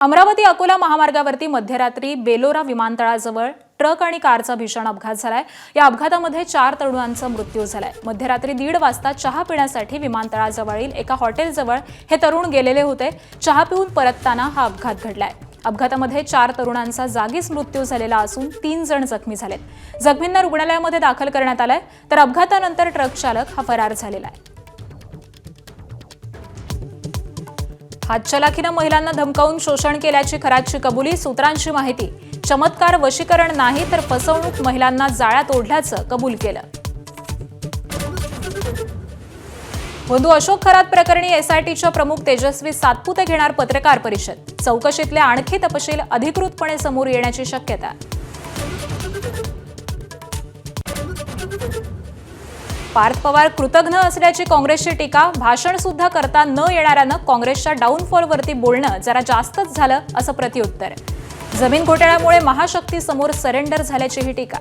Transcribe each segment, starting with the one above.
अमरावती अकोला महामार्गावरती मध्यरात्री बेलोरा विमानतळाजवळ ट्रक आणि कारचा भीषण अपघात झालाय। या अपघातामध्ये 4 तरुणांचा मृत्यू झालाय। मध्यरात्री 1:30 वाजता चहा पिण्यासाठी विमानतळाजवळील एका हॉटेलजवळ हे तरुण गेलेले होते। चहा पिऊन परतताना हा अपघात घडलाय। अपघातामध्ये 4 तरुणांचा जागीच मृत्यू झालेला असून 3 जण जखमी झालेत। जखमींना रुग्णालयामध्ये दाखल करण्यात आलंय, तर अपघातानंतर ट्रक चालक हा फरार झालेला आहे। हातचलाखीनं महिलांना धमकावून शोषण केल्याची खराची कबुली, सूत्रांची माहिती। चमत्कार वशीकरण नाही तर फसवणूक, महिलांना जाळ्यात ओढल्याचं कबूल केलं। बंधू अशोक खरात प्रकरणी एसआयटीच्या प्रमुख तेजस्वी सातपुते घेणार पत्रकार परिषद। चौकशीतले आणखी तपशील अधिकृतपणे समोर येण्याची शक्यता। पार्थ पवार कृतघ्न असल्याची काँग्रेसची टीका। भाषण सुद्धा करता न येणाऱ्यानं काँग्रेसच्या डाऊनफॉलवरती बोलणं जरा जास्तच झालं असं प्रत्युत्तर। जमीन घोटाळ्यामुळे महाशक्ती समोर सरेंडर झाल्याची ही टीका।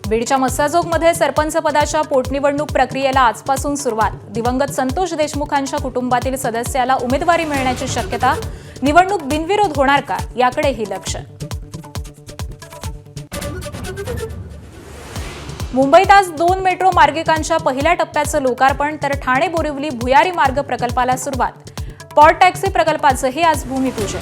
बीडच्या मस्साजोगमध्ये सरपंच पदाच्या पोटनिवडणूक प्रक्रियेला आजपासून सुरुवात। दिवंगत संतोष देशमुखांच्या कुटुंबातील सदस्याला उमेदवारी मिळण्याची शक्यता। निवडणूक बिनविरोध होणार का, याकडेही लक्ष। मुंबईत आज 2 मेट्रो मार्गिकांच्या पहिल्या टप्प्याचं लोकार्पण, तर ठाणे बोरिवली भुयारी मार्ग प्रकल्पाला सुरुवात। पॉर्ट टॅक्सी प्रकल्पाचंही आज भूमिपूजन।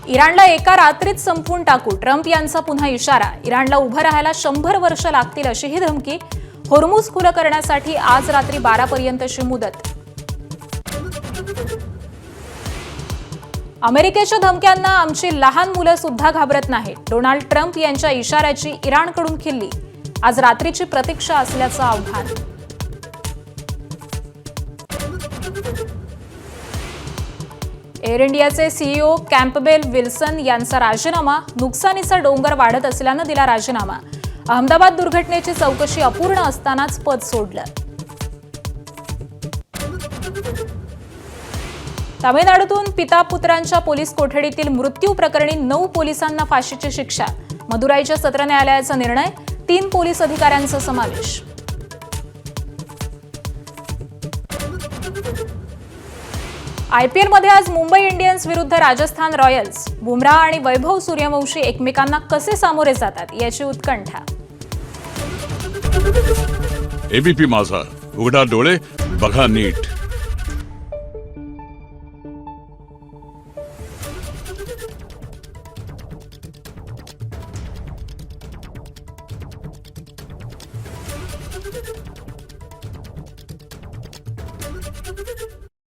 इराणला एका रात्रीत संपवून टाकू, ट्रम्प यांचा पुन्हा इशारा। इराणला उभं राहायला 100 वर्ष लागतील अशीही धमकी। होर्मुझ खुलं करण्यासाठी आज रात्री 12 पर्यंतची मुदत। अमेरिकेच्या धमक्यांना आमची लहान मुलं सुद्धा घाबरत नाहीत। डोनाल्ड ट्रम्प यांच्या इशाऱ्याची इराणकडून खिल्ली। आज रात्रीची प्रतीक्षा असल्याचं आव्हान। एअर इंडियाचे सीईओ कॅम्पबेल विल्सन यांचा राजीनामा। नुकसानीचा डोंगर वाढत असल्यानं दिला राजीनामा। अहमदाबाद दुर्घटनेची चौकशी अपूर्ण असतानाच पद सोडलं। तामिळनाडूतून पिता पुत्रांच्या पोलीस कोठडीतील मृत्यू प्रकरणी 9 पोलिसांना फाशीची शिक्षा। मदुराईच्या सत्र न्यायालयाचा निर्णय। 3 पोलीस अधिकाऱ्यांचा समावेश। आयपीएलमध्ये आज मुंबई इंडियन्स विरुद्ध राजस्थान रॉयल्स। बुमराह आणि वैभव सूर्यवंशी एकमेकांना कसे सामोरे जातात याची उत्कंठा। एबीपी माझा, उघडा डोळे बघा नीट।